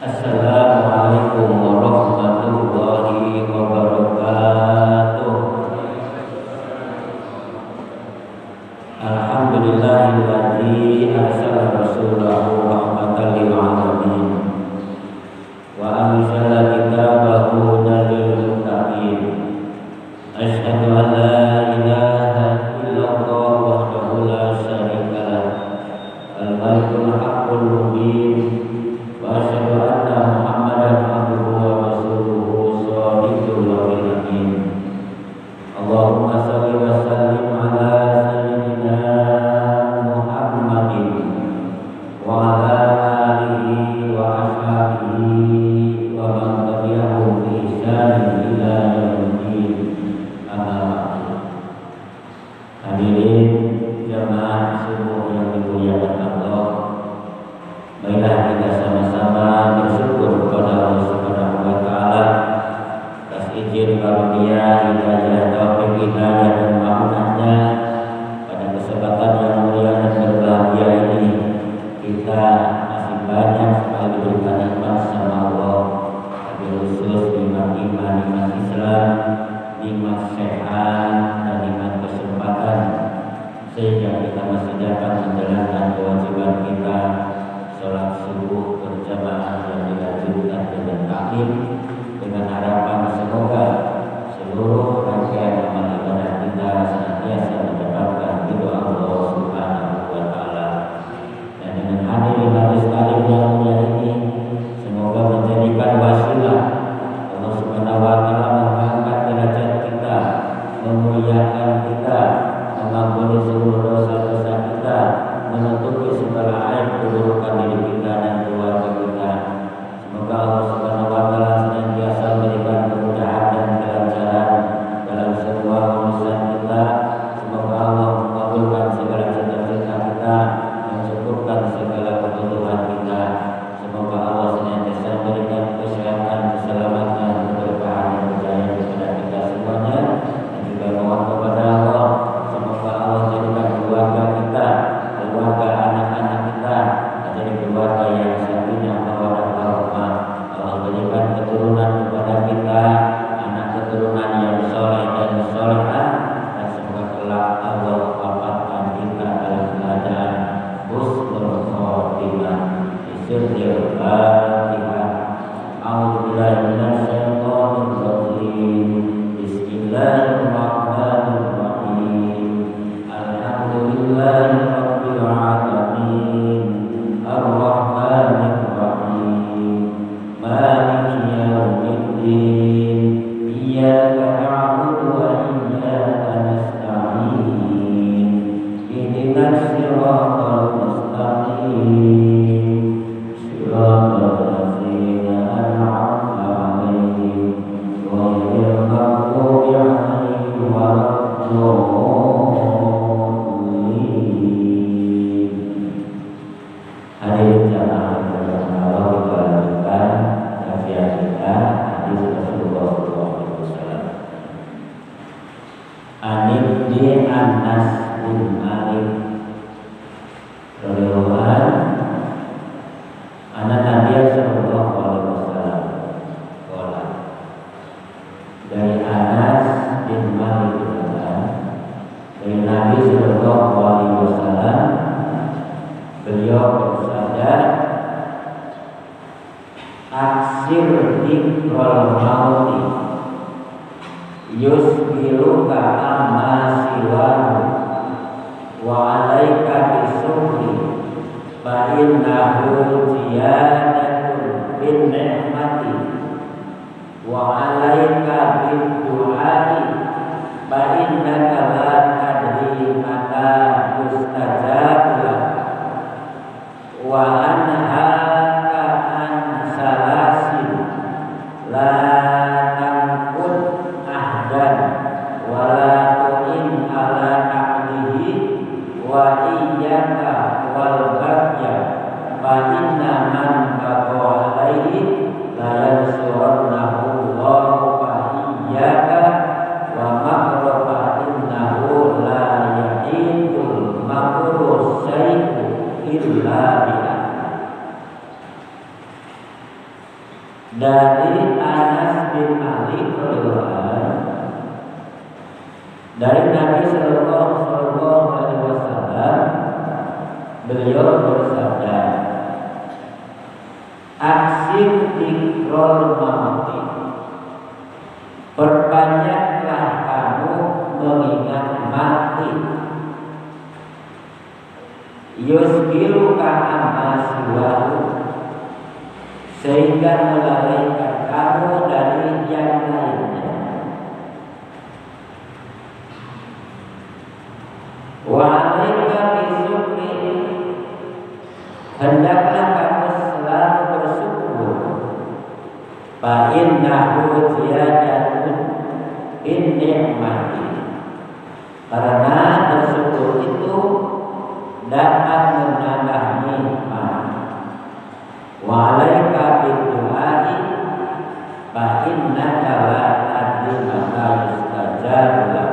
Assalamualaikum warahmatullahi wabarakatuh. Alhamdulillahilladzi arsala rasulahu rahmatan lil alamin wa anzala kitabahu hudan lil muttaqin. Asyhadu an la ilaha illallah wahdahu la syarika lah, al-malikul haqqul mubin. Wa asyhadu anna Muhammadan abduhu wa rasuluhu shadiqul amin. Allahumma shalli wa sallim ala sayyidina Muhammadin wa ala alihi wa ashabihi wa man tabi'ahum bi ihsan ila yaumil amma ba'du. Hadirin jamaah subuh yang dimuliakan Allah, marilah kita sama-sama bersyukur kepada Allah Subhanahu wa taala atas izin karunia, hidayah, taufik, hidayah dan maunannya. Pada kesempatan yang mulia dan berbahagia ini, kita masih banyak sekali diberikan nikmat sama Allah, tapi khusus nikmat iman, nikmat Islam, nikmat sehat dan nikmat kesempatan, sehingga kita masih dapat menjalankan kewajiban kita sholat subuh berjamaah yang dilanjutkan dengan taklim, dengan harapan semoga seluruh rangkaian amal ibadah kita senantiasa mendapatkan ridho Allah Subhanahu wa taala. Dan dengan hadir di majelis taklim yang mulia ini, semoga menjadikan wasilah Allah Subhanahu wa taala mengangkat derajat kita, memuliakan kita, mengampuni seluruh dosa-dosa kita, menutupi segala aib keburukan diri kita dan keluarga kita. Semoga Allah Subhanahu wa taala senantiasa memberikan kemudahan dan kelancaran dalam semua urusan kita. Semoga Allah mengabulkan segala cita-cita kita, mencukupkan segala kebutuhan kita. Semoga Allah senantiasa memberikan kesehatan, keselamatan, keberkahan dan kejayaan kepada kita semuanya. Dan juga mohon kepada Allah, semoga Allah jadikan keluarga kita, keluarga anak-anak kita menjadi keluarga yang sakinah mawaddah warahmah. Allah berikan keturunan kepada kita, anak keturunan yang soleh dan solehah, dan semoga kelak Allah wafatkan kita dalam keadaan husnul khotimah. Bismillahirrahmanirrahim. Fatihah. A'udzubillahi minasyaitonir rajim. Bismillahirrahmanirrahim. Alhamdulillahi rabbil alamin. Ar-Rahmanir Rahim. Maliki yaumiddin. Iyyaka na'budu wa iyyaka nasta'in. Ihdinas siratal mustaqim. Siratal ladzina an'amta 'alaihim ghairil maghdubi 'alaihim waladdallin. Hadirin jamaah yang Allah, kita lanjutkan kajian kita hadis Rasulullah SAW. Anib di Anas bin Malik radhiyallahu anhu, anak Nabi sallallahu alaihi wasallam qala, dari Anas bin Malik dari Nabi sallallahu alaihi wasallam, beliau bersabda, aksir dikrol mauti yusbiluka amma siwahu wa alaika bisukri fa innahu ziyadatun bin ni'mati wa alaika bin du'ai fa innaka la tadri mata mustajablah wa anhaka an salasin la tangkut ahdan wa la tu'in ala na'lihi wa iyyaka wal bagya fa inna man baqa alaihi la yansurannahu Allahu fa iyyaka wa makra fa innahu la yahidul makru syai'u illa biha. dari Anas bin Malik radhiyallahu anhu, dari Nabi sallallahu alaihi wasallam, beliau bersabda, "Aksir dzikrul mauti." Perbanyaklah kamu mengingat mati. Yusgiluka amma siwahu, sehingga melalaikan kamu dari yang lainnya. Wa alaika bisukri, hendaklah kamu selalu bersyukur. Fa innahu ziyadatun in ni'mati, karena bersyukur itu dapat menambah nikmat. Wa alaika bidu'ai fa innaka la tadri mata yustajabu lak.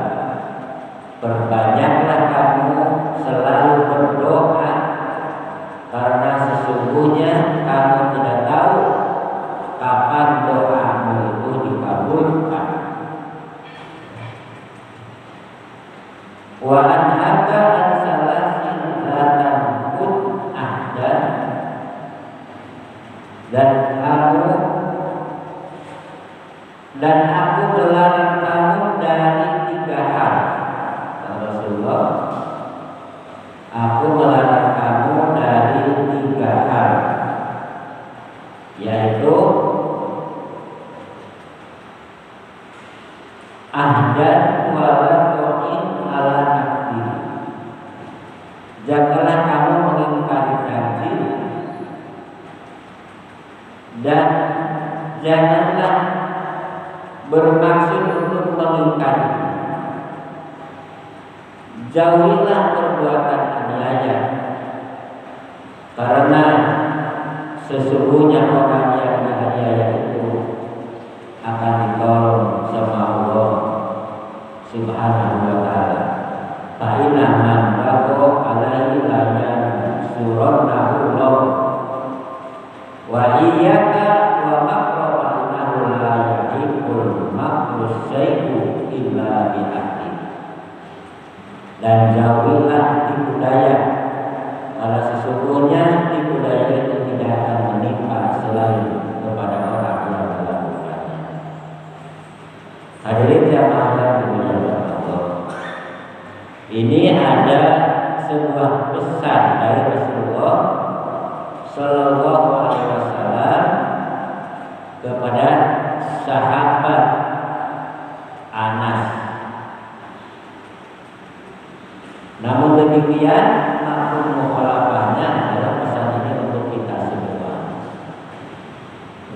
Perbanyaklah kamu selalu berdoa, karena sesungguhnya kamu tidak tahu kapan doamu itu dikabulkan. Wa anhaka an salasin la tanqud ahdan, dan aku melarang kamu dari 3 hal. Rasulullah, aku melarang kamu dari 3 hal, yaitu ahdan wala qa'in ala nafsi. Janganlah kamu mengingkari janji, dan janganlah bermaksud untuk mengingkari. Jauhilah perbuatan aniaya, karena sesungguhnya orang yang dianiaya itu akan ditolong sama Allah Subhanahu wa ta'ala. Fa inna man bagha alaihi la yansurannahu Allah wa iyyaka wa maqra innahu la yahibbul makrus sayyi'u illa bi'ahdi. Dan jauhilah tipu daya, karena sesungguhnya tipu daya itu tidak akan menimpa selain kepada orang yang melakukannya. Hadirin jamaah yang dimuliakan Allah, ini ada sebuah pesan dari Rasulullah Sallallahu Alaihi Wasallam kepada sahabat Anas. Namun demikian, mafhum mukhalafahnya adalah pesan ini untuk kita semua,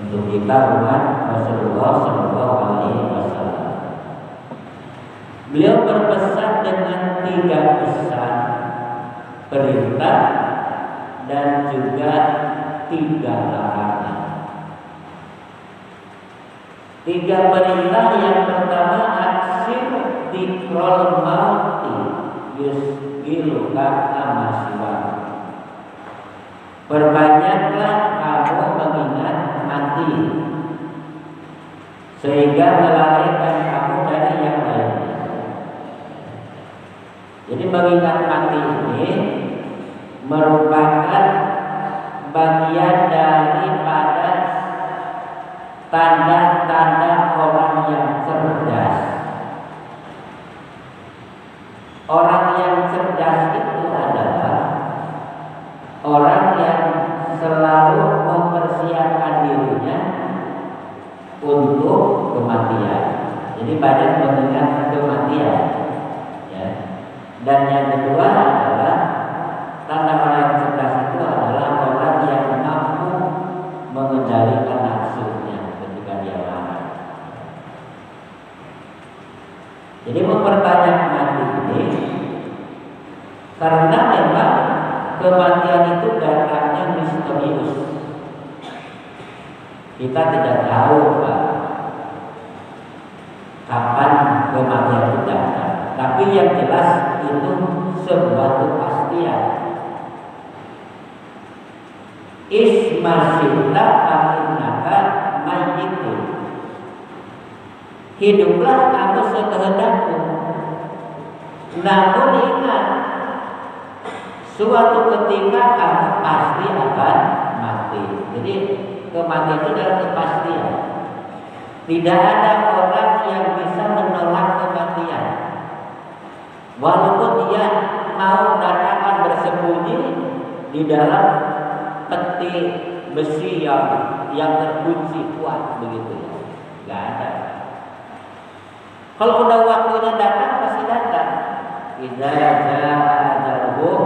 untuk kita umat Rasulullah Sallallahu Alaihi Wasallam. Beliau berpesan dengan 3 pesan, perintah dan juga 3 larangan. 3 perintah, yang pertama aksir dzikrul mauti yusgiluka amma siwahu. Perbanyaklah kamu mengingat mati, sehingga melalaikan kamu dari yang lainnya. Jadi mengingat mati ini merupakan bagian daripada tanda-tanda orang yang cerdas. Orang yang cerdas itu adalah orang yang selalu mempersiapkan dirinya untuk kematian. Jadi banyak mengingat kematian, ya. Dan yang kedua adalah tanda orang yang cerdas itu adalah orang yang mampu mengendalikan nafsunya ketika dia marah. Jadi memperbanyak mati ini karena memang kematian itu datangnya misterius. Kita tidak tahu kapan kematian itu datang. Tapi yang jelas itu sebuah kepastian. Isma syita aminaka hiduplah kamu sekehendakmu. Namun ingat, suatu ketika kamu pasti akan mati. Jadi kematian itu adalah kepastian. Tidak ada orang yang bisa menolak kematian. Walaupun dia mau dan akan bersembunyi di dalam peti besi yang terkunci kuat begitu ya. Gak ada. Kalau udah waktunya datang pasti datang. Idza jaa ajaluhum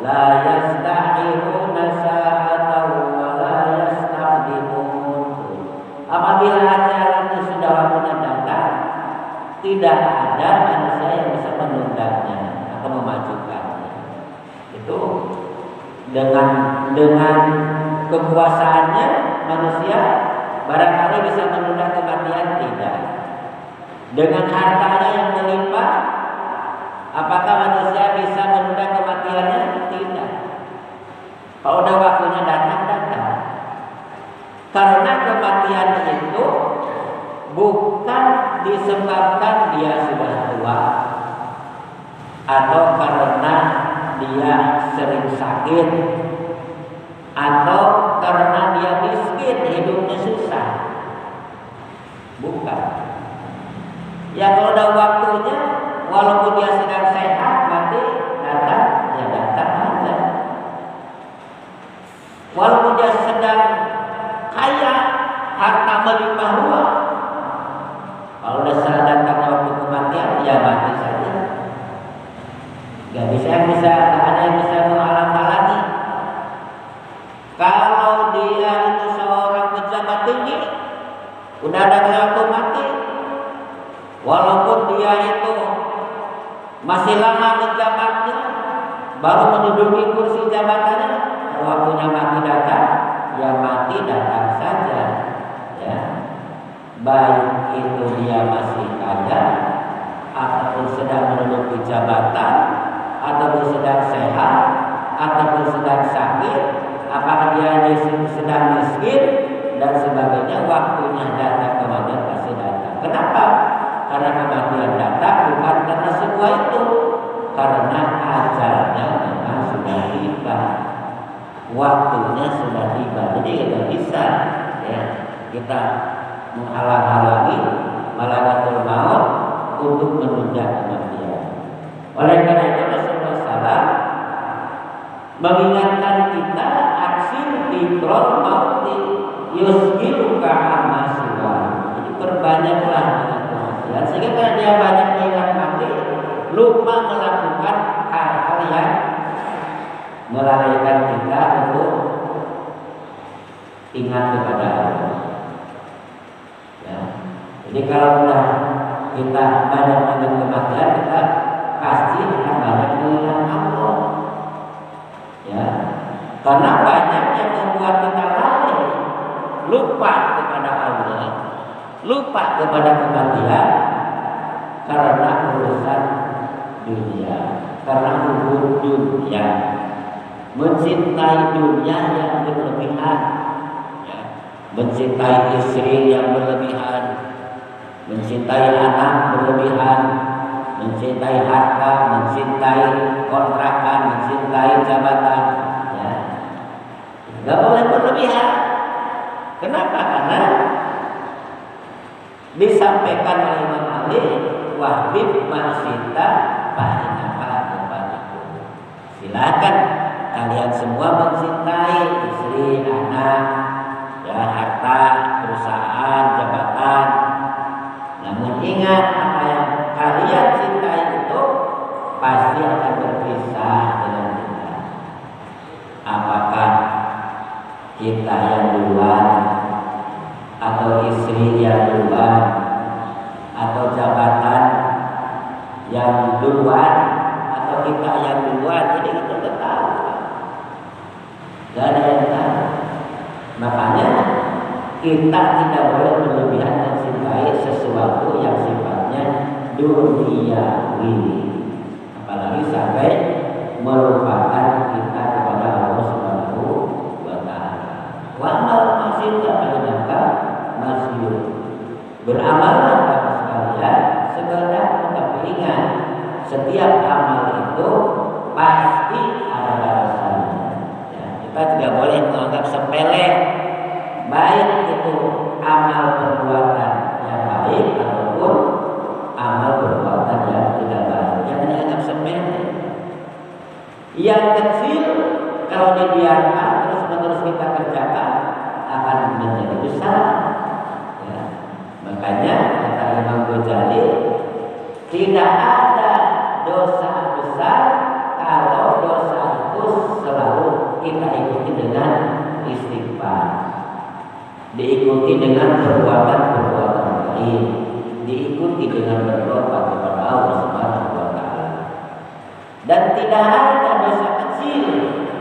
la yasta'khiruna sa'atan wa la yastaqdimun. Apabila ajalan itu sudah waktunya datang, tidak ada manusia yang bisa menundanya atau memajukannya. Itu dengan kekuasaannya manusia barangkali bisa menunda kematian, tidak. Dengan hartanya yang melimpah, apakah manusia bisa menunda kematiannya? Tidak. Kalau udah waktunya datang. Karena kematian itu bukan disebabkan dia sudah tua, atau karena dia sering sakit, atau karena dia miskin, hidupnya susah. Bukan. Ya kalau udah waktunya, walaupun dia sedang sehat, mati datang, ya datang aja. Walaupun dia sedang kaya, harta melimpah ruah, kalau udah saat datang waktu kematian, ya mati saja. Gak ada yang bisa menghalang-halangi. Kalau dia itu seorang pejabat tinggi, udah ada waktu mati, walaupun dia itu masih lama menjabatnya, baru menduduki kursi jabatannya, waktunya mati datang, ya mati datang saja. Ya. Baik itu dia masih kaya, ataupun sedang menduduki jabatan, ataupun sedang sehat, ataupun sedang sakit, apakah dia sedang miskin dan sebagainya, waktunya datang kematian pasti datang. Kenapa? Karena kematian datang bukan karena semua itu, karena ajalnya memang sudah tiba, waktunya sudah tiba. Jadi tidak bisa ya kita menghalang-halangi malakatul maut untuk menunda kematian. Oleh karena itu Rasulullah SAW mengingatkan kita aksi dikrol mauti yusgiluka amma siwa. Jadi perbanyaklah dengan kematian, sehingga kalau dia banyak mengingat mati, lupa melakukan hal-hal yang melalaikan kita untuk ingat kepada Allah. Ya. Jadi kalau sudah kita banyak mengingat kematian, kita pasti akan banyak mengingat Allah. Ya. Karena banyak yang membuat kita lalai, lupa kepada Allah, lupa kepada kematian karena urusan dunia, karena hubung dunia, mencintai dunia yang berlebihan, ya. Mencintai istri yang berlebihan, mencintai anak berlebihan, mencintai harta, mencintai kontrakan, mencintai jabatan, ya. Gak boleh berlebihan. Kenapa? Karena disampaikan oleh Imam Ali, wahbib ma'asita fa'inaka kepadaku. Silakan kalian semua mencintai istri, anak, ya, harta, perusahaan, jabatan. Namun ingat, apa yang kalian cintai itu pasti akan berpisah dengan kita. Apakah kita yang duluan, atau istri yang duluan, atau jabatan yang duluan, atau kita yang duluan? Jadi itu tetap gak ada yang tahu. Makanya kita tidak boleh berlebihan mencintai sesuatu yang sifatnya duniawi, apalagi sampai melupakan kita kepada Allah Subhanahu wa Ta'ala. Wa amal masih tak ada, masih beramallah pasti ada balasannya. Ya, kita tidak boleh menganggap sepele, baik itu amal perbuatan yang baik ataupun amal perbuatan yang tidak baik. Jangan dianggap sepele. Yang kecil kalau dibiarkan terus-menerus kita kerjakan akan menjadi besar. Ya. Makanya kata Imam Ghazali, tidak ada dosa besar kalau dosa itu selalu kita ikuti dengan istighfar, diikuti dengan perbuatan-perbuatan baik, diikuti dengan berdoa kepada Allah Subhanahu wa taala. Dan tidak ada dosa kecil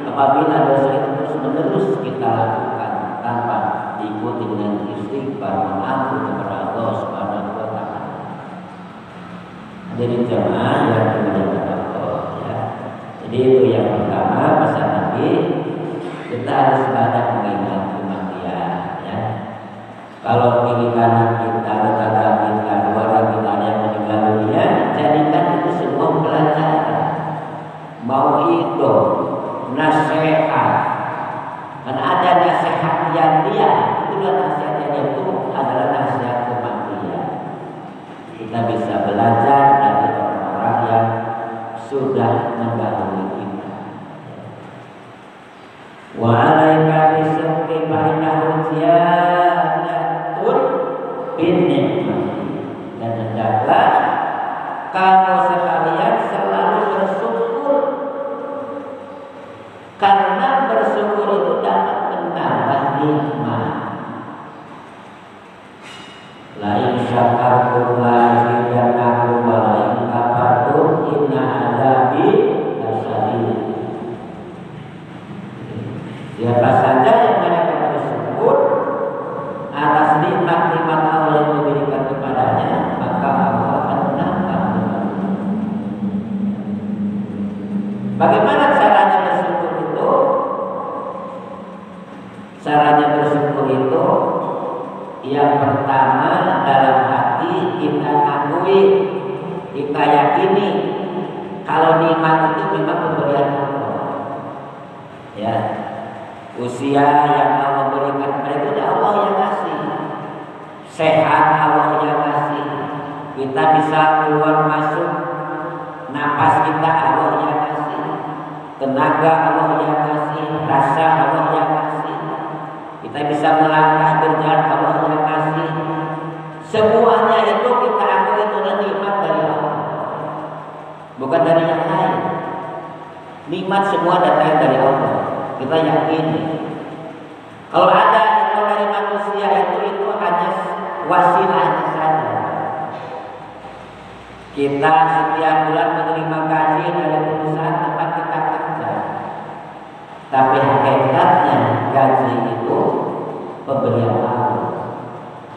apabila dosa itu terus-menerus kita lakukan tanpa diikuti dengan istighfar, mengaku kepada Allah Subhanahu wa taala. Jadi jemaah yang dimuliakan Allah, ya. Jadi itu yang pertama pesan Nabi, kita harus banyak mengingat kematian, ya. Kalau kiri kanan kita, tetangga kita, keluarga kita yang meninggal dunia, jadikan itu semua pelajaran. Mau itu nasihat, karena ada nasihat yang dia, itulah nasihat yang itu adalah nasihat kematian. Kita bisa belajar dari orang-orang yang sudah mendahului kita. Wa alaika bisukri bainahu ziyadatun bin nikmati. Dan hendaklah kamu sekalian selalu bersyukur, karena bersyukur itu dapat menambah nikmat. La in syakartum la azidannakum wa la in kafartum inna adzabi lasyadid. Siapa saja yang mereka bersyukur atas nikmat-nikmat Allah yang diberikan kepadanya, maka Allah akan menambah nikmat. Bagaimana caranya bersyukur itu? Caranya bersyukur itu yang pertama, dalam hati kita akui, kita yakini kalau nikmat itu memang pemberian Allah. Ya, usia yang Allah berikan kepada kita, Allah yang kasih. Sehat Allah yang kasih. Kita bisa keluar masuk, napas kita Allah yang kasih. Tenaga Allah yang kasih, rasa Allah yang kasih. Kita bisa melangkah berjalan Allah yang kasih. Semuanya itu kita akui itu adalah nikmat dari Allah, bukan dari yang lain. Nikmat semua datang dari Allah. Kita yakin. Kalau ada itu dari manusia itu hanya wasilahnya saja. Kita setiap bulan menerima gaji dari perusahaan tempat kita kerja, tapi hakikatnya gaji itu pemberian Allah,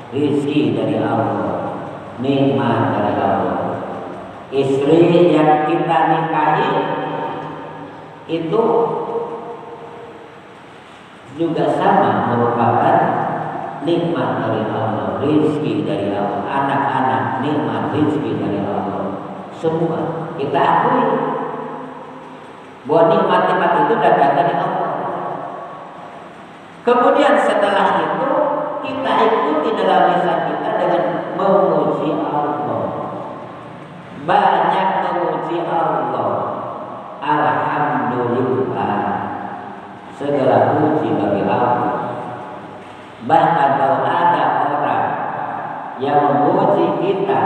rezeki dari Allah, nikmat dari Allah. Istri yang kita nikahi itu juga sama, merupakan nikmat dari Allah, rezeki dari Allah. Anak-anak nikmat rezeki dari Allah. Semua kita akui bahwa nikmat-nikmat itu datang dari Allah. Kemudian setelah itu kita ikuti dalam lisan kita dengan memuji Allah. Banyak memuji Allah. Alhamdulillah, segala puji bagi Allah. Bahkan kalau ada orang yang memuji kita,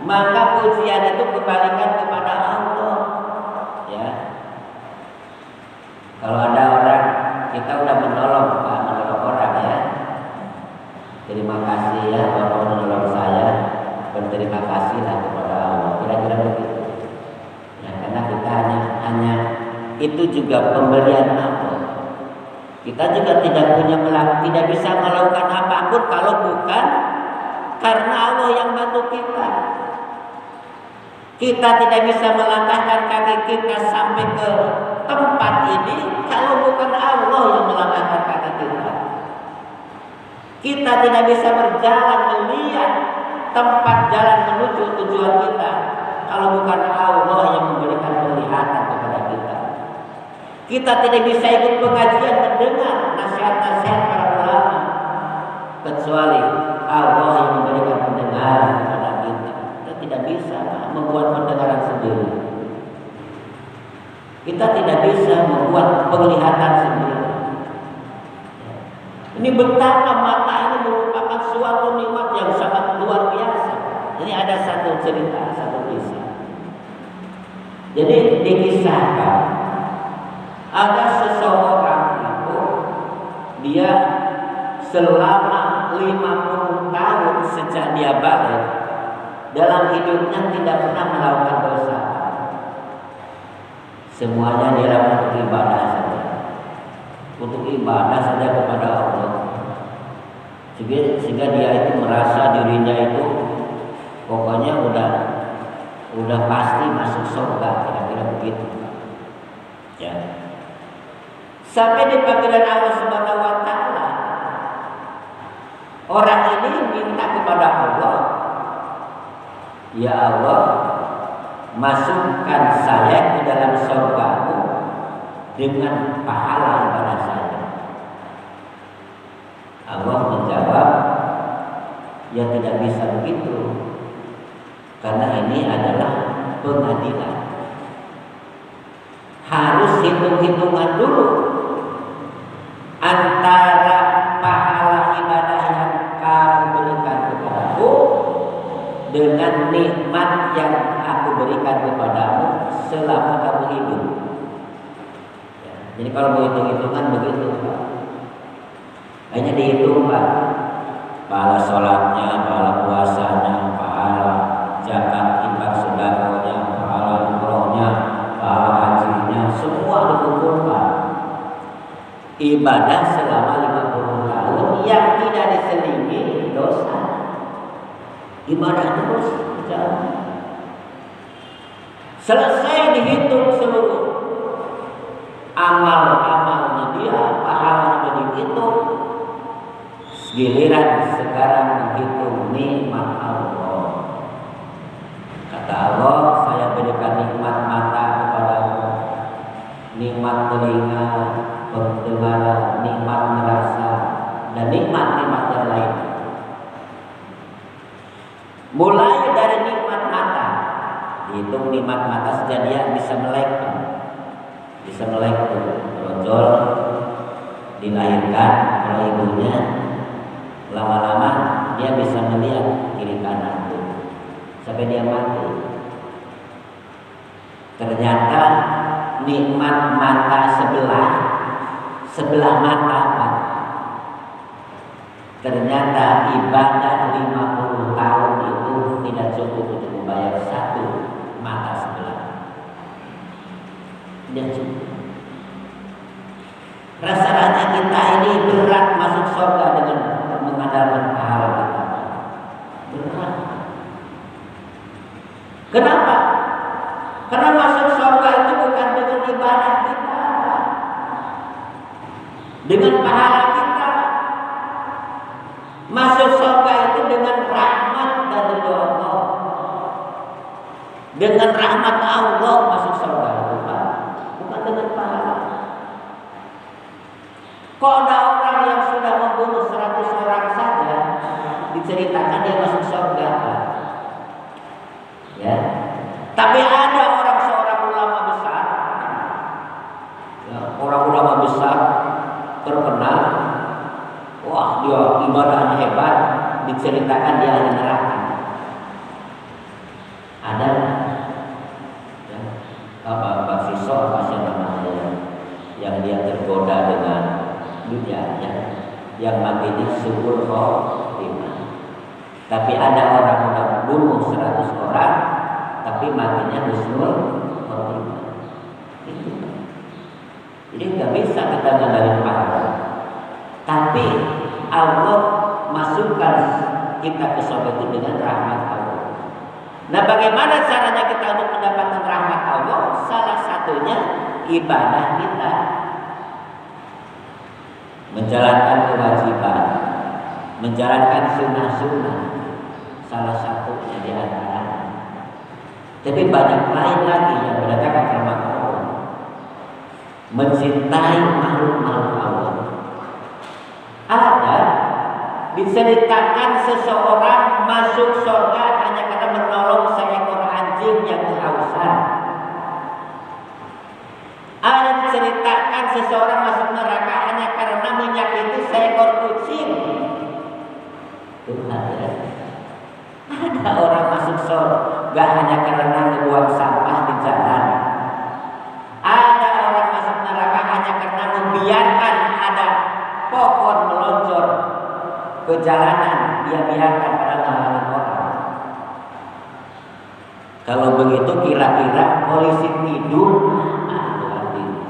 maka pujian itu kembalikan kepada Allah. Ya. Kalau ada orang, kita udah menolong orang ya. Terima kasih ya Bapak menolong saya. Berterima kasihlah kepada Allah. Kira-kira begitu. Ya, karena kita hanya itu juga pemberian Allah. Kita juga tidak bisa melakukan apapun kalau bukan karena Allah yang bantu kita. Kita tidak bisa melangkahkan kaki kita sampai ke tempat ini kalau bukan Allah yang melangkahkan kaki kita. Kita tidak bisa berjalan melihat tempat jalan menuju tujuan kita kalau bukan Allah yang memberikan penglihatan kepada Kita tidak bisa ikut pengajian mendengar nasihat-nasihat para ulama kecuali Allah yang memberikan pendengaran kepada kita. Kita tidak bisa membuat pendengaran sendiri. Kita tidak bisa membuat penglihatan sendiri. Ini betapa mata ini merupakan suatu nikmat yang sangat luar biasa. Ini ada satu cerita, satu kisah. Jadi dikisahkan ada seseorang itu dia selama 50 tahun sejak dia balik dalam hidupnya tidak pernah melakukan dosa. Semuanya dia lakukan untuk ibadah saja. Untuk ibadah saja kepada Allah. Sehingga dia itu merasa dirinya itu pokoknya udah pasti masuk surga, kira-kira begitu. Ya. Sampai di panggilan Allah Subhanahu wa taala, orang ini minta kepada Allah, "Ya Allah, masukkan saya ke dalam surga-Mu dengan pahala ibadah saya." Allah menjawab, "Ya tidak bisa begitu. Karena ini adalah pengadilan. Harus hitung-hitungan dulu antara pahala ibadah yang kamu berikan kepadaku dengan nikmat yang aku berikan kepadamu selama kamu hidup." Ya, jadi kalau mau hitung-hitungan begitu, Pak. Hanya dihitung, Pak. Pahala sholatnya, pahala puasanya, pahala zakat, infak, sedekahnya, pahala umrohnya, pahala hajinya, semua dikumpulkan. Ibadah selama 50 tahun yang tidak diselingi dosa. Ibadah terus berjalan. Selesai dihitung seluruh amal-amalnya dia, pahalanya dihitung. Giliran sekarang menghitung nikmat Allah. Kata Allah, "Saya berikan nikmat mata kepadamu, nikmat telinga, pendengaran, nikmat merasa, dan nikmat-nikmat yang lain." Mulai dari nikmat mata, dihitung nikmat mata saja dia bisa melek, brojol, dilahirkan oleh ibunya. Lama-lama dia bisa melihat kiri kanan itu sampai dia mati. Ternyata nikmat mata sebelah mata, Pak. Ternyata ibadah 50 tahun itu tidak cukup untuk membayar satu mata sebelah. Tidak cukup. Rasanya kita ini berat masuk surga dengan mengandalkan pahala kita. Berat. Kenapa? Karena masuk surga itu bukan dengan ibadah kita, dengan pahala kita. Masuk surga itu dengan rahmat dari Allah. Dengan rahmat Allah masuk surga itu, Pak. Bukan dengan pahala. Kok ada orang yang sudah membunuh 100 orang saja diceritakan dia masuk surga, Pak. Ya. Tapi ada seorang ulama besar, ya, orang ulama besar terkenal, wah dia ibadahnya hebat, diceritakan dia ahli neraka. Ada, ya, Pak Siso apa sih namanya, yang dia tergoda dengan dunianya, yang matinya syukur khotimah. Tapi ada orang yang membunuh 100 orang, tapi matinya husnul khotimah. Itu. Jadi nggak bisa kita ngandalin pahala. Tapi Allah masukkan kita ke surga itu dengan rahmat Allah. Nah, bagaimana caranya kita untuk mendapatkan rahmat Allah? Salah satunya ibadah kita, menjalankan kewajiban, menjalankan sunnah-sunnah, salah satunya di antaranya. Tapi banyak lain lagi yang mendatangkan rahmat Allah. mencintai makhluk-makhluk Allah. Ada diceritakan seseorang masuk surga hanya karena menolong seekor anjing yang kehausan. Ada diceritakan seseorang masuk neraka hanya karena menyakiti seekor kucing. Tuhan ya. Ada orang masuk surga hanya karena membuang sampah di jalan. Ada orang masuk neraka hanya karena membiarkan ada pohon melonjor ke jalanan, dia biarkan pada menghalangi orang. Kalau begitu kira-kira polisi tidur itu artinya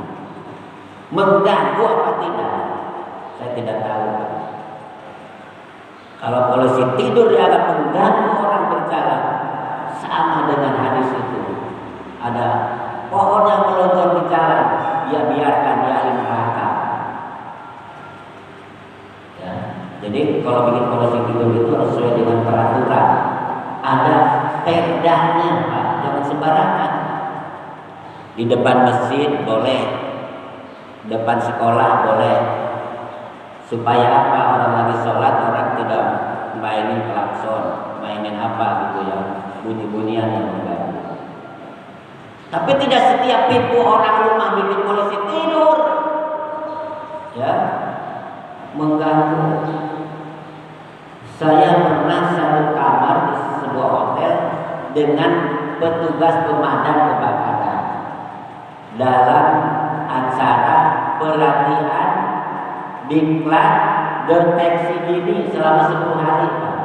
mengganggu apa tidak? Saya tidak tahu. Kalau polisi tidur dia akan mengganggu orang berjalan, sama dengan hadis itu. Ada pohon yang melonjor di jalan, dia biarkan dia ahli neraka. Ya, jadi kalau bikin polisi tidur itu harus sesuai dengan peraturan. Ada perdanya, Pak, jangan sembarangan. Di depan masjid boleh, depan sekolah boleh. Supaya apa? Orang lagi sholat, orang tidak mainin klakson, mainin apa gitu ya, bunyi-bunyian yang mengganggu. Tapi tidak setiap pintu orang rumah bikin polisi tidur, ya, mengganggu. Saya pernah satu kamar di sebuah hotel dengan petugas pemadam kebakaran dalam acara pelatihan diklat deteksi dini selama 10 hari, Pak,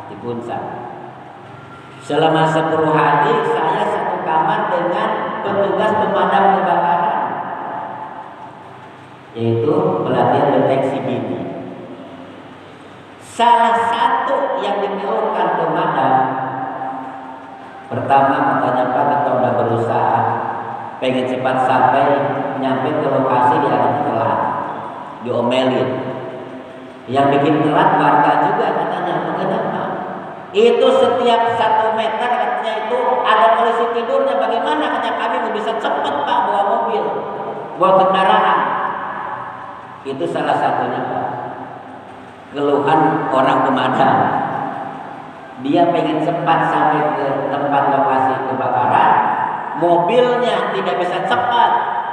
di Puncak. Selama 10 hari saya satu kamar dengan petugas pemadam kebakaran, yaitu pelatihan deteksi dini. Salah satu yang dikeluhkan pemadam, pertama katanya, Pak, kita udah berusaha pengen cepat sampai nyampe ke lokasi dia telat, diomelin. Yang bikin telat warga juga katanya. Kenapa? Itu setiap 1 meter katanya itu ada polisi tidurnya. Bagaimana katanya kami mau bisa cepat, Pak, bawa mobil, bawa kendaraan. Itu salah satunya, Pak, keluhan orang pemadam. Dia pengen cepat sampai ke tempat lokasi kebakaran, mobilnya tidak bisa cepat,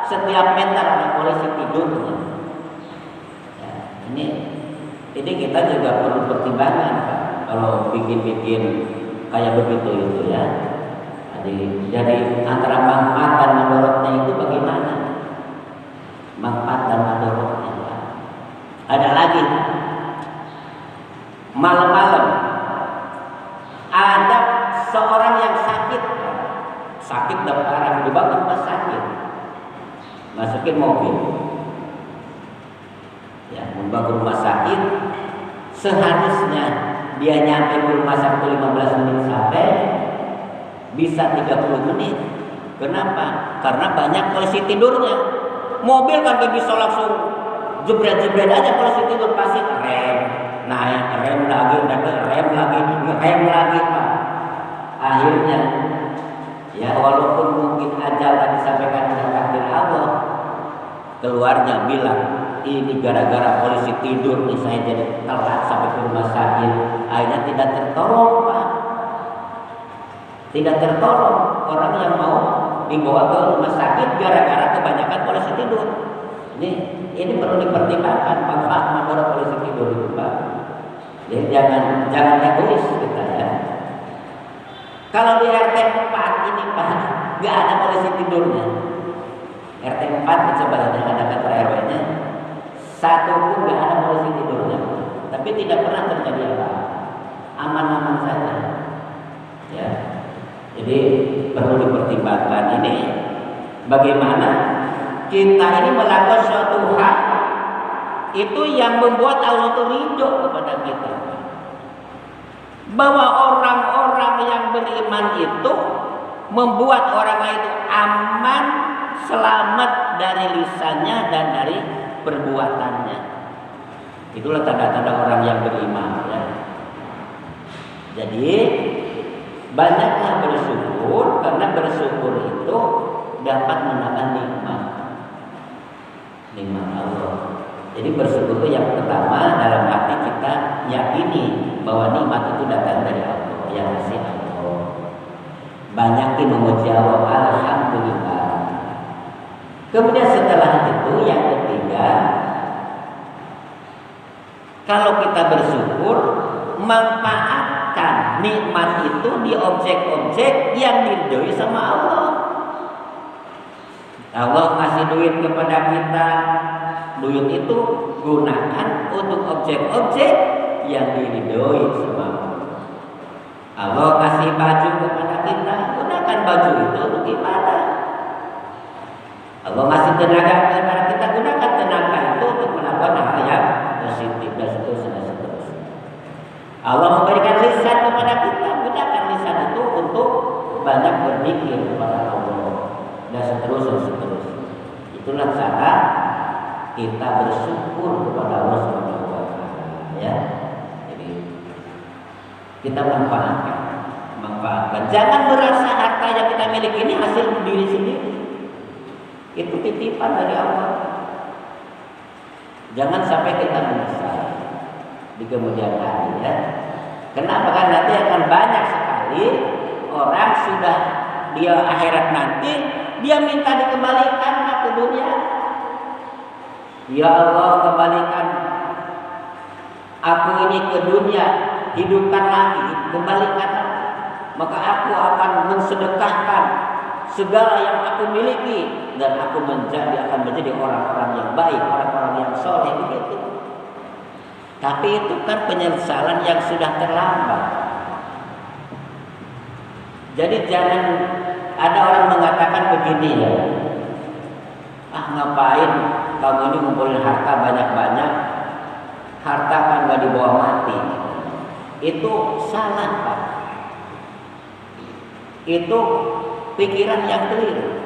setiap meter ada polisi tidurnya. Ya, ini kita juga perlu pertimbangan, Pak, kalau bikin kayak begitu itu ya. Jadi antara manfaat dan madorotnya itu bagaimana? Manfaat dan madorotnya, Pak. Ada lagi, malam-malam ada seorang yang sakit dan parah, dibawa ke rumah sakit, masukin mobil, ya, membawa ke rumah sakit. Seharusnya dia nyampe ke rumah sakit 15 menit sampai, bisa 30 menit. Kenapa? Karena banyak polisi tidurnya. Mobil kan gak bisa langsung jebret-jebret aja, polisi tidur pasti rem, naik, rem lagi, rem lagi, Pak. Akhirnya ya, walaupun mungkin ajal tadi disampaikan oleh takdir Allah, keluarnya bilang ini gara-gara polisi tidur nih saya jadi telat sampai ke rumah sakit. Akhirnya tidak tertolong, Pak. Tidak tertolong orang yang mau dibawa ke rumah sakit gara-gara kebanyakan polisi tidur. Ini perlu dipertimbangkan manfaat madarat polisi tidur itu, Pak. Jadi jangan egois kita ya. Kalau di RT 4 ini, Pak, nggak ada polisi tidurnya. RT 4 coba lihat ada kantor RW-nya, satu pun nggak ada polisi tidurnya. Tapi tidak pernah terjadi apa, aman-aman saja. Ya, jadi perlu dipertimbangkan ini bagaimana kita ini melakukan suatu hal itu yang membuat Allah itu ridho kepada kita. Bahwa orang-orang yang beriman itu membuat orang lain itu aman, selamat dari lisannya dan dari perbuatannya. Itulah tanda-tanda orang yang beriman ya. Jadi banyaklah bersyukur, karena bersyukur itu dapat menambah nikmat. Jadi bersyukur itu yang pertama dalam hati kita yakini bahwa nikmat itu datang dari Allah, yang ngasih Allah. Banyakin memuji Allah, alhamdulillah. Kemudian setelah itu yang ketiga, kalau kita bersyukur, manfaatkan nikmat itu di objek-objek yang diridhoi sama Allah. Allah ngasih duit kepada kita, duit itu gunakan untuk objek-objek yang diridhoi sama Allah. Allah kasih baju kepada kita, gunakan baju itu untuk ibadah. Allah ngasih tenaga kepada kita, gunakan tenaga itu untuk melakukan hal yang positif dan seterusnya. Allah memberikan lisan kepada kita, gunakan lisan itu untuk banyak berpikir kepada Allah dan seterusnya. Itulah cara kita bersyukur kepada Allah Subhanahu wa taala, ya. Jadi kita manfaatkan. Jangan merasa harta yang kita miliki ini hasil diri sendiri. Itu titipan dari Allah. Jangan sampai kita menyesal di kemudian hari, ya. Kenapa? Kan nanti akan banyak sekali orang sudah dia akhirat nanti dia minta dikembalikan ke dunia. Ya Allah, kembalikan aku ini ke dunia, hidupkan lagi, kembalikan lagi. Maka aku akan mensedekahkan segala yang aku miliki dan aku akan menjadi orang-orang yang baik, orang-orang yang soleh, begitu. Tapi itu kan penyesalan yang sudah terlambat. Jadi jangan ada orang mengatakan begini, ya, ngapain kamu ini ngumpulin harta banyak-banyak, harta kan gak dibawa mati. Itu salah, Pak. Itu pikiran yang keliru.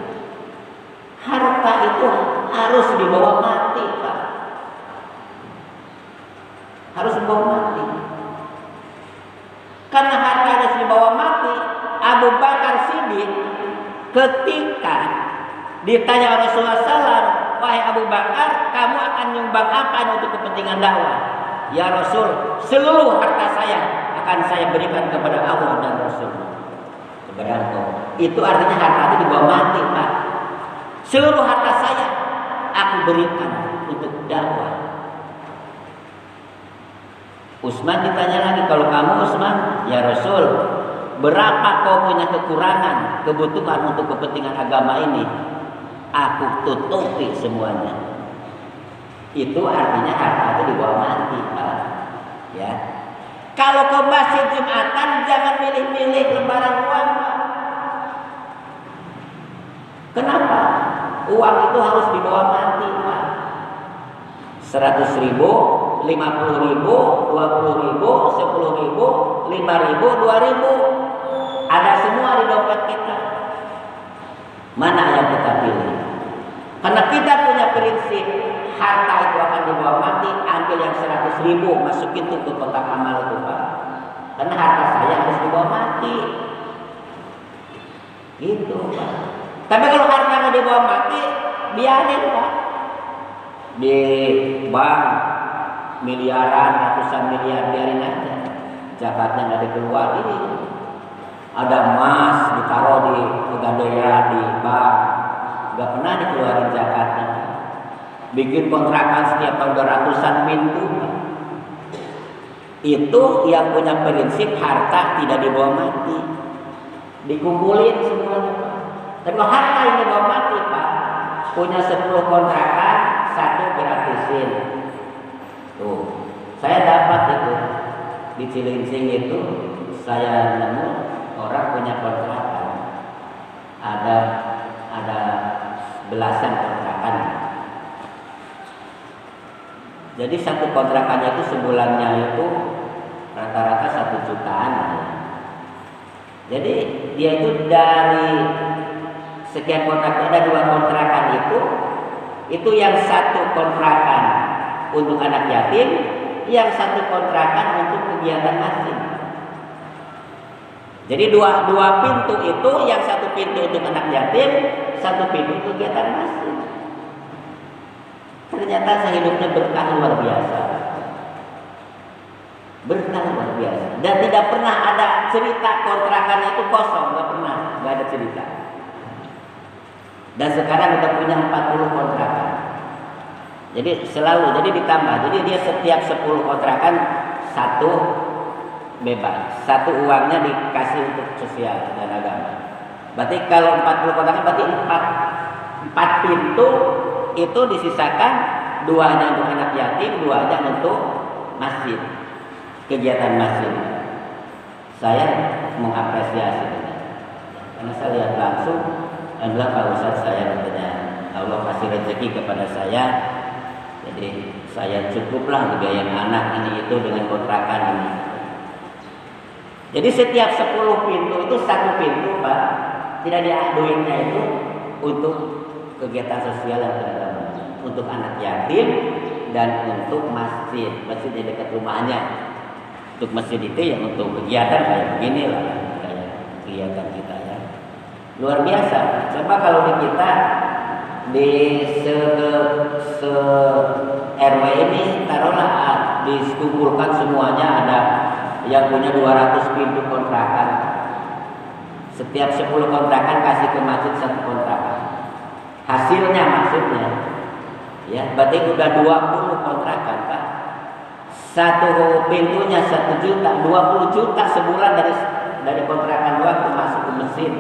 Harta itu harus dibawa mati, Pak. Harus dibawa mati. Karena harta harus dibawa mati. Abu Bakar Siddiq ketika ditanya Rasulullah SAW, wahai Abu Bakar, kamu akan nyumbang apa untuk kepentingan dakwah? Ya Rasul, seluruh harta saya akan saya berikan kepada Allah dan Rasul. Kepada Engkau. Itu artinya harta itu dibawa mati, Pak. Seluruh harta saya aku berikan untuk dakwah. Utsman ditanya lagi, kalau kamu Utsman, ya Rasul, berapa kau punya kekurangan, kebutuhan untuk kepentingan agama ini? Aku tutupi semuanya. Itu artinya harta itu dibawa mati, Pak. Ya. Kalau ke masjid Jumatan jangan milih-milih lembaran uang, Pak. Kenapa? Uang itu harus dibawa mati, Pak. 100.000, 50.000, 20.000, 10.000, 5.000, 2.000. Ada semua di dompet kita. Mana yang kita pilih? Karena kita punya prinsip harta itu akan dibawa mati, ambil yang 100.000, masukin tuh ke kotak amal itu, Pak. Karena harta saya harus dibawa mati. Gitu, Pak. Tapi kalau hartanya dibawa mati, biarin, Pak. Di bank miliaran, ratusan miliar, biarin aja. Zakatnya nggak dikeluarin. Ada emas ditaruh di pegadaian, di bank, nggak pernah dikeluarin zakatnya. Bikin kontrakan setiap tahun ratusan pintu. Itu yang punya prinsip harta tidak dibawa mati, dikumpulin semuanya, Pak. Tapi kalau harta yang dibawa mati, Pak, punya 10 kontrakan, 1 gratisin. Tuh, saya dapat itu di Cilincing itu, saya nemu orang punya kontrakan, ada belasan kontrakan. Jadi satu kontrakannya itu sebulannya itu rata-rata 1 jutaan. Jadi dia itu dari sekian kontrakan, ada 2 kontrakan itu yang 1 kontrakan untuk anak yatim, yang 1 kontrakan untuk kegiatan masjid. Jadi dua pintu itu, yang 1 pintu untuk anak yatim, 1 pintu kegiatan masjid. ternyata saya hidupnya berkah luar biasa. Berkah luar biasa. Dan tidak pernah ada cerita kontrakannya itu kosong, nggak pernah, nggak ada cerita. Dan sekarang udah punya 40 kontrakan. Jadi selalu, jadi ditambah. Jadi dia setiap 10 kontrakan satu bebas, satu uangnya dikasih untuk sosial dan agama. Berarti kalau 40 kontrakan berarti 4 pintu itu disisakan, 2-nya untuk anak yatim, 2-nya untuk masjid, kegiatan masjid. Saya mengapresiasi karena saya lihat langsung adalah Pak Ustadz, saya katanya Allah kasih rezeki kepada saya, jadi saya cukuplah ngebiayain anak ini itu dengan kontrakan ini. Jadi setiap 10 pintu itu 1 pintu Pak, tidak ada duitnya itu untuk kegiatan sosial dan agama, untuk anak yatim dan untuk masjid di dekat rumahnya. Untuk masjid itu yang untuk kegiatan kayak beginilah, kayak kegiatan kita ya. Luar biasa. Coba kalau di kita di se RW ini taruhlah dikumpulkan semuanya, ada yang punya 200 pintu kontrakan. Setiap 10 kontrakan kasih ke masjid 1 kontrakan. Hasilnya maksudnya ya, berarti udah 20 kontrakan Pak. Satu pintunya 1 juta, 20 juta sebulan dari kontrakan doang itu masuk ke mesin.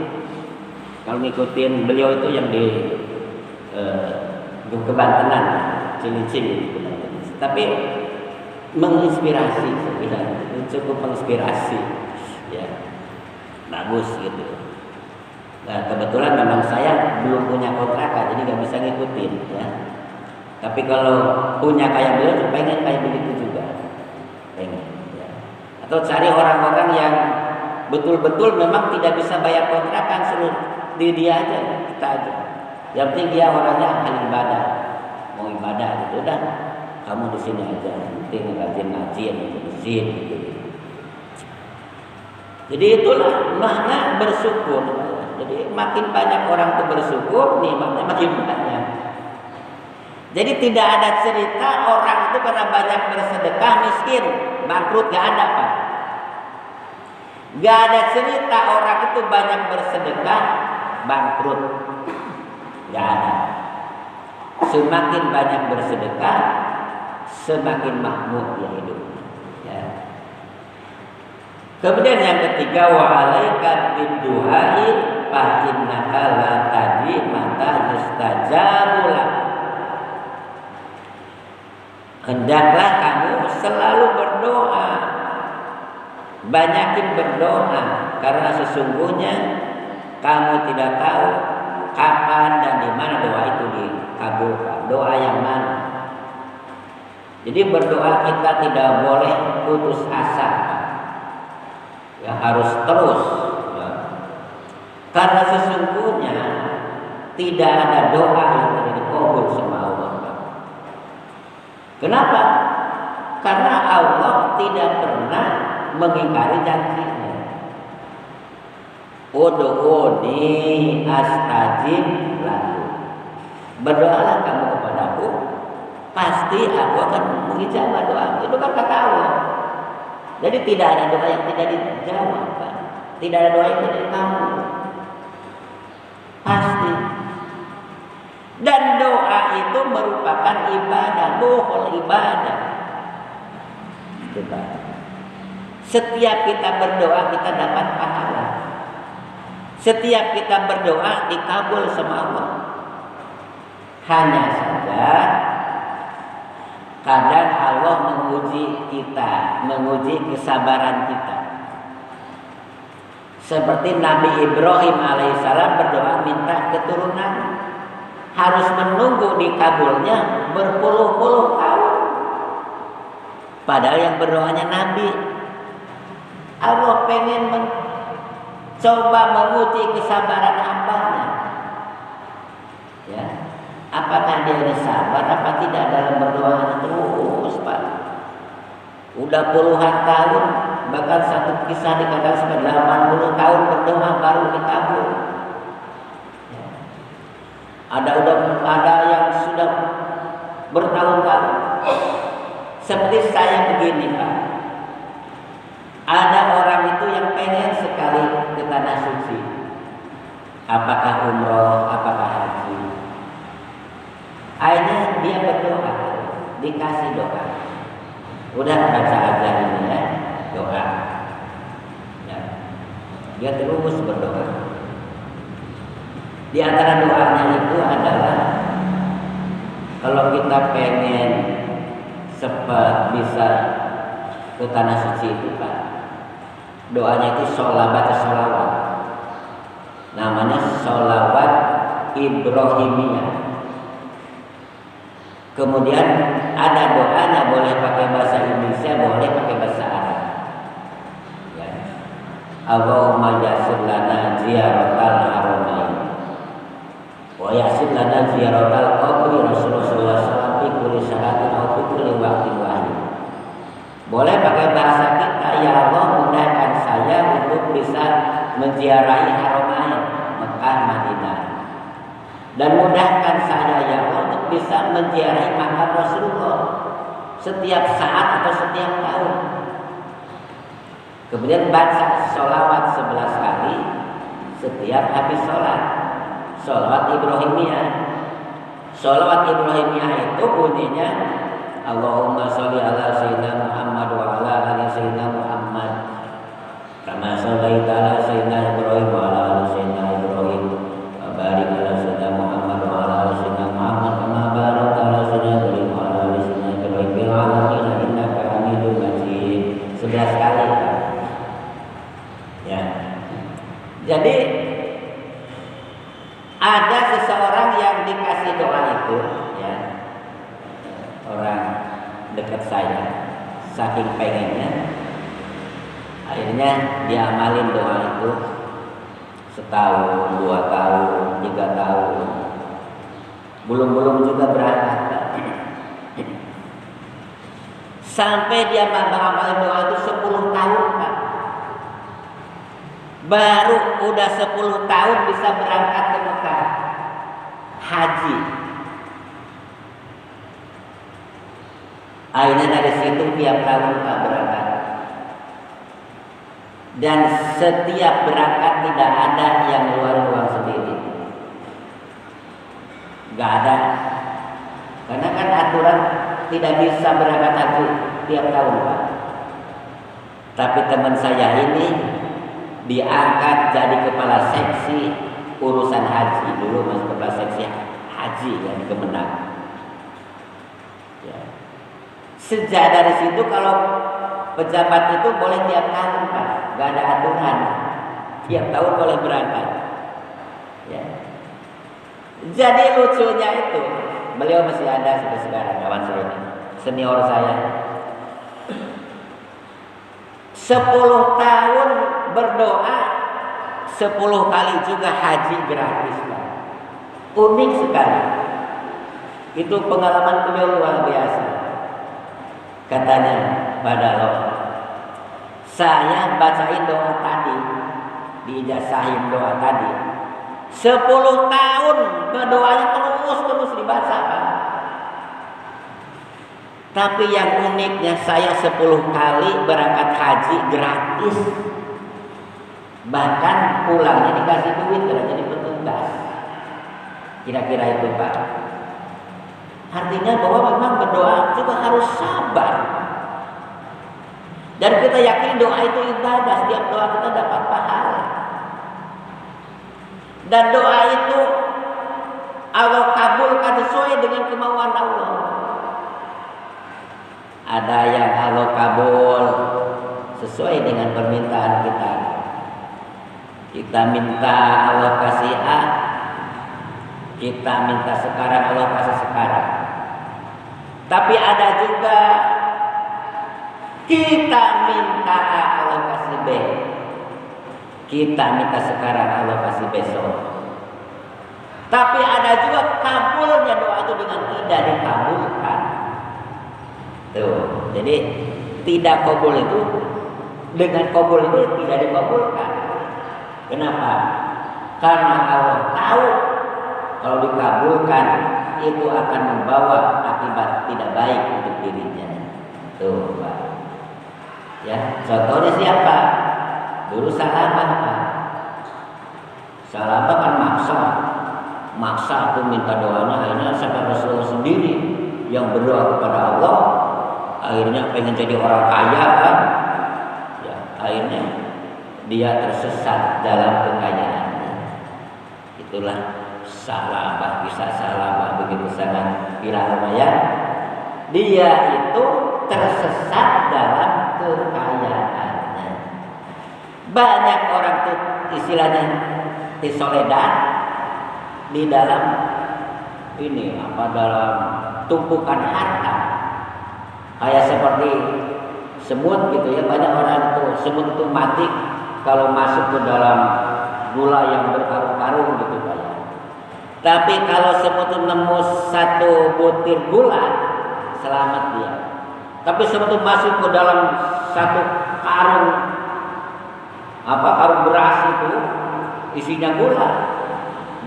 Kalau ngikutin beliau itu yang di Kebantenan, Cilincing, tapi menginspirasi, cukup menginspirasi, ya, bagus gitu. Nah kebetulan memang saya belum punya kontrakan, jadi nggak bisa ngikutin, ya. Tapi kalau punya kayak beliau, pengen kayak begitu juga, pengen. Ya. Atau cari orang-orang yang betul-betul memang tidak bisa bayar kontrakan, suruh dia aja, kita aja. Yang penting dia orangnya ahli ibadah, mau ibadah gitu, udah kamu di sini aja, penting rajin ngaji, izin gitu. Jadi itulah makna bersyukur. Jadi makin banyak orang itu bersyukur, nikmatnya makin banyak. Jadi tidak ada cerita orang itu karena banyak bersedekah miskin, bangkrut, gak ada Pak. Gak ada cerita orang itu banyak bersedekah bangkrut. Gak ada. Semakin banyak bersedekah, semakin makmur dia hidup. Ya. Kemudian yang ketiga, wa alaika bidu'ai fa innaka la tadri mata yustajabu lak. Hendaklah kamu selalu berdoa. Banyakin berdoa karena sesungguhnya kamu tidak tahu kapan dan di mana doa itu dikabulkan. Doa yang mana? Jadi berdoa kita tidak boleh putus asa. Ya harus terus. Ya. Karena sesungguhnya tidak ada doa yang tidak dikabul sama Allah. Kenapa? Karena Allah tidak pernah mengingkari janjinya. Ud'uni astajib lakum. Berdoalah kamu kepadaku, pasti aku akan mengijabah doa. Itu kan kata Allah. Jadi tidak ada doa yang tidak dijawab, Pak. Tidak ada doa yang tidak dikabul. Pasti. Dan doa itu merupakan ibadah, bukan ibadah. Setiap kita berdoa kita dapat pahala. Setiap kita berdoa dikabul sama Allah. Hanya saja kadang Allah menguji kita, menguji kesabaran kita. Seperti Nabi Ibrahim alaihissalam berdoa minta keturunan, harus menunggu dikabulnya berpuluh-puluh tahun. Padahal yang berdoanya Nabi. Allah pengen coba menguji kesabaran hambanya. Ya, apakah dia sabar apa tidak dalam berdoa terus, Pak? Udah puluhan tahun, bahkan satu kisah dikatakan sampai 80 tahun berdoa baru dikabul. Ya. Ada yang sudah bertahun-tahun. Seperti saya begini Pak, ada orang itu yang pengen sekali ke tanah suci, apakah umroh, apakah haji. Akhirnya dia berdoa, dikasih doa. Udah baca aja ini ya, doa. Ya. Dia terus berdoa. Di antara doanya itu adalah kalau kita pengen cepat bisa ke tanah suci itu Pak, doanya itu baca sholawat. Namanya sholawat Ibrahimiyah. Kemudian ada doanya, boleh pakai bahasa Indonesia, boleh pakai bahasa Arab. Ya. Allahumma yassir lana ziyaratal haramain wa yassir lana ziyaratal qabri Rasulullah sallallahu alaihi wasallam fi kulli salatin aw fi kulli waqtin wahid. Boleh pakai bahasa kita, ya Allah mudahkan saya untuk bisa menziarahi haramain Mekah Madinah. Dan mudahkan saya ya Allah untuk bisa menziarahi makam Rasulullah setiap saat atau setiap tahun. Kemudian baca sholawat 11 kali setiap habis sholat. Sholawat Ibrahimiyah. Sholawat Ibrahimiyah itu bunyinya Allahumma sholli ala sayyidina Muhammad wa ala ali sayyidina Muhammad kama shallaita ala sayyidina Ibrahim wa ala ali sayyidina Ibrahim wa barik ala sayyidina Muhammad wa ala ali sayyidina Muhammad kama barakta ala sayyidina Ibrahim wa ala ali sayyidina Ibrahim fil alamin innaka Hamidum Majid. 11 kali Pak. Ya. Jadi ada seseorang yang dikasih doa itu ya, orang dekat saya, saking pengennya akhirnya diamalin doa itu setahun, 2 tahun, 3 tahun, belum juga berangkat sampai dia mengamalin doa itu 10 tahun Pak. Baru udah 10 tahun bisa berangkat ke Mekah haji. Akhirnya dari situ tiap tahun Pak berangkat. Dan setiap berangkat tidak ada yang ngeluarin uang sendiri. Gak ada. Karena kan aturan tidak bisa berangkat haji tiap tahun Pak. Tapi teman saya ini diangkat jadi kepala seksi urusan haji. Dulu masih kepala seksi haji yang di Kemenang. Ya. Sejak dari situ kalau pejabat itu boleh tiap tahun Pak, gak ada aturan, tiap tahun boleh berangkat. Ya. Jadi lucunya itu, beliau masih ada sampai sekarang, kawan saya ini, senior saya. 10 tahun berdoa, 10 kali juga haji gratis Pak. Unik sekali. Itu pengalaman beliau luar biasa. Katanya pada Allah, saya bacain doa tadi, diijazahin doa tadi 10 tahun doanya terus dibaca Pak. Tapi yang uniknya saya 10 kali berangkat haji gratis. Bahkan pulangnya dikasih duit karena jadi petugas. Kira-kira itu Pak. Artinya bahwa memang berdoa juga harus sabar. Dan kita yakin doa itu ibadah, setiap doa kita dapat pahala. Dan doa itu Allah kabulkan sesuai dengan kemauan Allah. Ada yang Allah kabul sesuai dengan permintaan kita. Kita minta Allah kasih A, kita minta sekarang Allah kasih sekarang. Tapi ada juga kita minta A, Allah kasih B. Kita minta sekarang, Allah kasih besok. Tapi ada juga kabulnya doa itu dengan tidak dikabulkan. Tuh, jadi tidak kabul itu dengan kabul itu tidak dikabulkan. Kenapa? Karena Allah tahu kalau dikabulkan itu akan membawa akibat tidak baik untuk dirinya. Tuh, Pak. Ya, contohnya siapa? Dulu sahabat, Pak. Sahabat kan maksa aku minta doanya, akhirnya sampai Rasulullah sendiri yang berdoa kepada Allah, akhirnya pengen jadi orang kaya kan? Ya, akhirnya dia tersesat dalam kekayaannya. Itulah sahabat, bisa sahabat begitu sangat viral ya. Dia itu tersesat dalam kekayaannya. Banyak orang tuh istilahnya disoledan di dalam ini dalam tumpukan harta. Kayak seperti semut gitu ya, banyak orang itu semut itu mati kalau masuk ke dalam gula yang berkarung-karung gitu kayak. Tapi kalau semut itu nemu satu butir gula, selamat dia. Tapi semut itu masuk ke dalam satu karung karung beras itu isinya gula,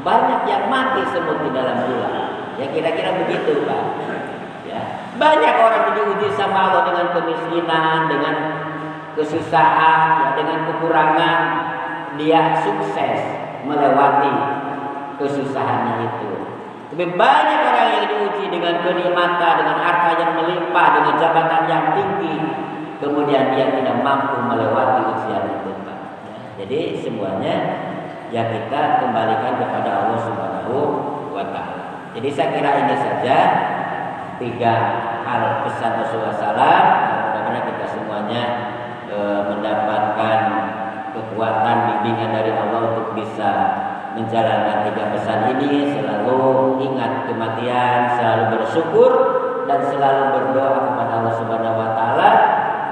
banyak yang mati semut di dalam gula. Ya kira-kira begitu, Pak. Ya, banyak orang diuji sama Allah dengan kemiskinan, dengan kesusahan, ya, dengan kekurangan, dia sukses melewati kesusahannya itu. Tapi banyak orang yang diuji dengan kenikmatan, dengan harta yang melimpah, dengan jabatan yang tinggi, kemudian dia tidak mampu melewati ujian itu, Pak. Ya, jadi semuanya ya kita kembalikan kepada Allah Subhanahu wa Ta'ala. Jadi saya kira ini saja 3 hal pesan Rasulullah SAW. Mudah-mudahan kita semuanya mendapatkan kekuatan bimbingan dari Allah untuk bisa menjalankan 3 pesan ini. Selalu ingat kematian, selalu bersyukur dan selalu berdoa kepada Allah Subhanahu wa Ta'ala,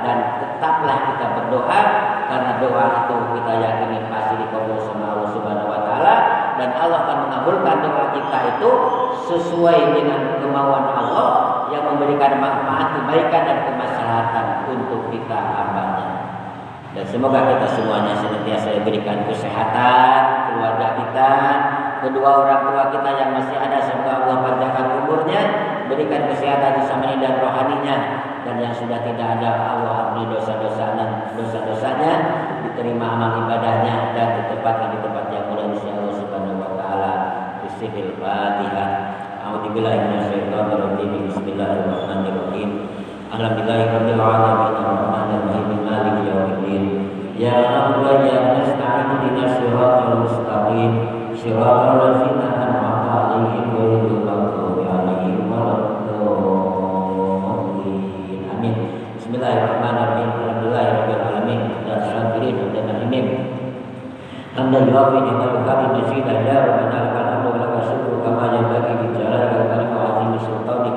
dan tetaplah kita berdoa karena doa itu kita yakini pasti dikabul sama Allah Subhanahu wa Ta'ala, dan Allah akan mengabulkan doa kita itu sesuai dengan kemauan Allah yang memberikan manfaat, kebaikan dan kemaslahatan untuk kita hambanya. Dan semoga kita semuanya senantiasa diberikan kesehatan, keluarga kita, kedua orang tua kita yang masih ada, semoga Allah panjangkan umurnya, berikan kesehatan jasmani dan rohaninya, dan yang sudah tidak ada Allah ampuni dosa-dosanya, diterima amal ibadahnya dan ditempatkan di tempat yang mulia insyaallah Subhanahu wa Ta'ala. Bismillahirrahmanirrahim. A'udzubillahi minasyaitonir rajim. Bismillahirrahmanirrahim. Alhamdulillahirabbil alamin arrahmanir rahim maliki yaumiddin. Ya Allah ya nasta'inu ihdinas siratal mustaqim siratal ladzina an'amta 'alaihim ghairil maghdubi 'alaihim waladdallin. Amin. Bismillahirrahmanirrahim. Alhamdulillahirabbil alamin. Asy-syakirin dan al-amin. Hamdan yuafi ni'mal hamid majidan ya rabbana lakal hamdu wa lakal syukru kama yanbaghi li jalalika wa azimi sultanik.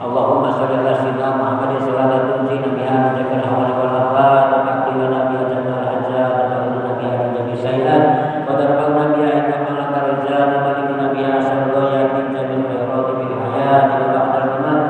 Allahumma shalli ala sayyidina Muhammadin sallallahu alaihi wa sallam biha min awwal wal akhir wa taqdimana biha jamal hajat wa ta'uduna biha min jami sayyid wa tarfa'una biha ila malakal rizal wa balikuna biha asyarul yatin jamil khairat bil hayat wa ba'dal mamat.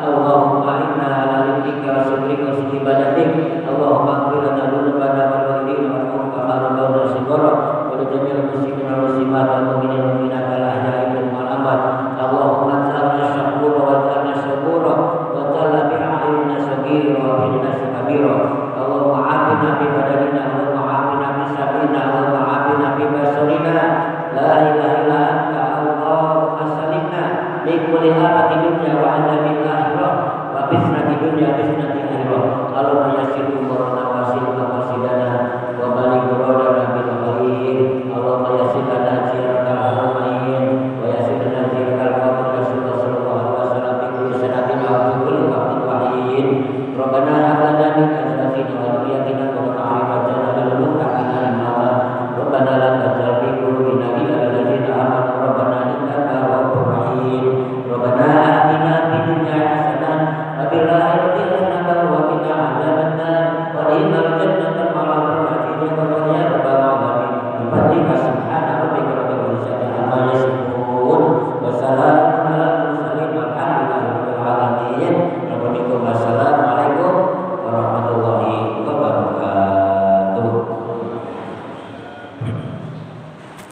Allahumma inna ala liqika wa syukrika wa sujudi ibadatik. Allahumma ighfir lana dhunubana wal walidina warhamhum kama rabbawna shighara wa li jami'il muslimin wal muslimat wal mu'minin wal mu'minat al ahya'i minhum wal amwat. Allahumma ij'alna syakura wa ij'alna syakura wa ij'alna bi a'yunina saghira wa bina kabira. Allahumma 'afina bi badanina, Allahumma 'afina bi sabrina, Allahumma 'afina bi basarina. La ilaha illa anta Allahumma salimna min kulli afatin dunya wa 'adzabil akhirah wa fitnatid dunya wa fitnatil akhirah. Allahumma yassir umurana wa sil maqasidana